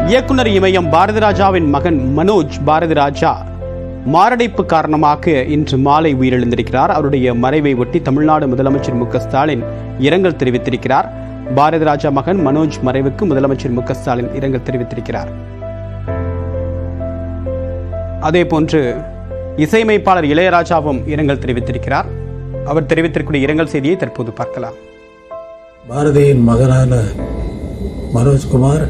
இயக்குனர் இமயம் பாரதிராஜாவின் மகன் மனோஜ் பாரதிராஜா மாரடைப்பு காரணமாக இன்று மாலை உயிரிழந்திருக்கிறார். அவருடைய மறைவை ஒட்டி தமிழ்நாடு முதலமைச்சர் மு.க.ஸ்டாலின் இரங்கல் தெரிவித்திருக்கிறார். பாரதிராஜா மகன் மனோஜ் மறைவுக்கு முதலமைச்சர் மு.க.ஸ்டாலின் இரங்கல் தெரிவித்திருக்கிறார். அதேபோன்று இசையமைப்பாளர் இளையராஜாவும் இரங்கல் தெரிவித்திருக்கிறார். அவர் தெரிவித்திருக்கூடிய இரங்கல் செய்தியை தற்போது பார்க்கலாம். பாரதியின் மகனான மனோஜ்குமார்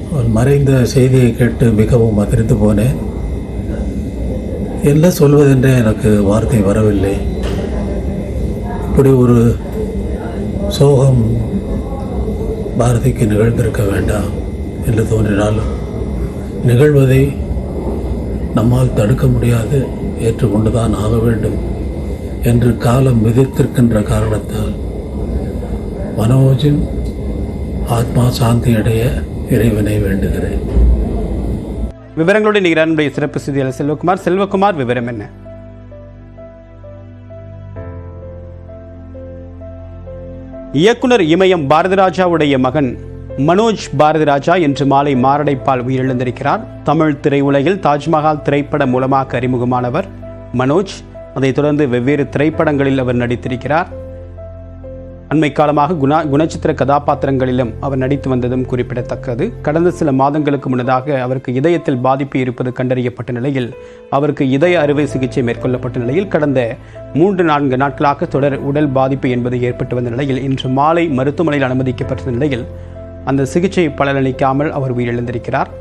அவர் மறைந்த செய்தியை கேட்டு மிகவும் அதிர்ந்து போனேன். என்ன சொல்வதென்றே எனக்கு வார்த்தை வரவில்லை. இப்படி ஒரு சோகம் பாரதிக்கு நிகழ்ந்திருக்க வேண்டாம் என்று தோன்றினாலும் நிகழ்வதை நம்மால் தடுக்க முடியாது, ஏற்றுக்கொண்டுதான் ஆக வேண்டும் என்று காலம் விதித்திருக்கின்ற காரணத்தால் மனோஜின் ஆத்மா சாந்தியடைய இறைவனை வேண்டுகிறேன். விவரங்களுடைய நிகரானுடைய சிறப்பு செய்தியாளர் செல்வகுமார் விவரம் என்ன? இயக்குனர் இமயம் பாரதிராஜாவுடைய மகன் மனோஜ் பாரதிராஜா இன்று மாலை மாரடைப்பால் உயிரிழந்திருக்கிறார். தமிழ் திரையுலகில் தாஜ்மஹால் திரைப்படம் மூலமாக அறிமுகமானவர் மனோஜ். அதைத் தொடர்ந்து வெவ்வேறு திரைப்படங்களில் அவர் நடித்திருக்கிறார். அண்மை காலமாக குணச்சித்திர கதாபாத்திரங்களிலும் அவர் நடித்து வந்ததும் குறிப்பிடத்தக்கது. கடந்த சில மாதங்களுக்கு முன்னதாக அவருக்கு இதயத்தில் பாதிப்பு இருப்பது கண்டறியப்பட்ட நிலையில் அவருக்கு இதய அறுவை சிகிச்சை மேற்கொள்ளப்பட்ட நிலையில் கடந்த 3-4 நாட்களாக தொடர் உடல் பாதிப்பு என்பது ஏற்பட்டு வந்த நிலையில் இன்று மாலை மருத்துவமனையில் அனுமதிக்கப்பட்ட நிலையில் அந்த சிகிச்சை பலனளிக்காமல் அவர் உயிரிழந்திருக்கிறார்.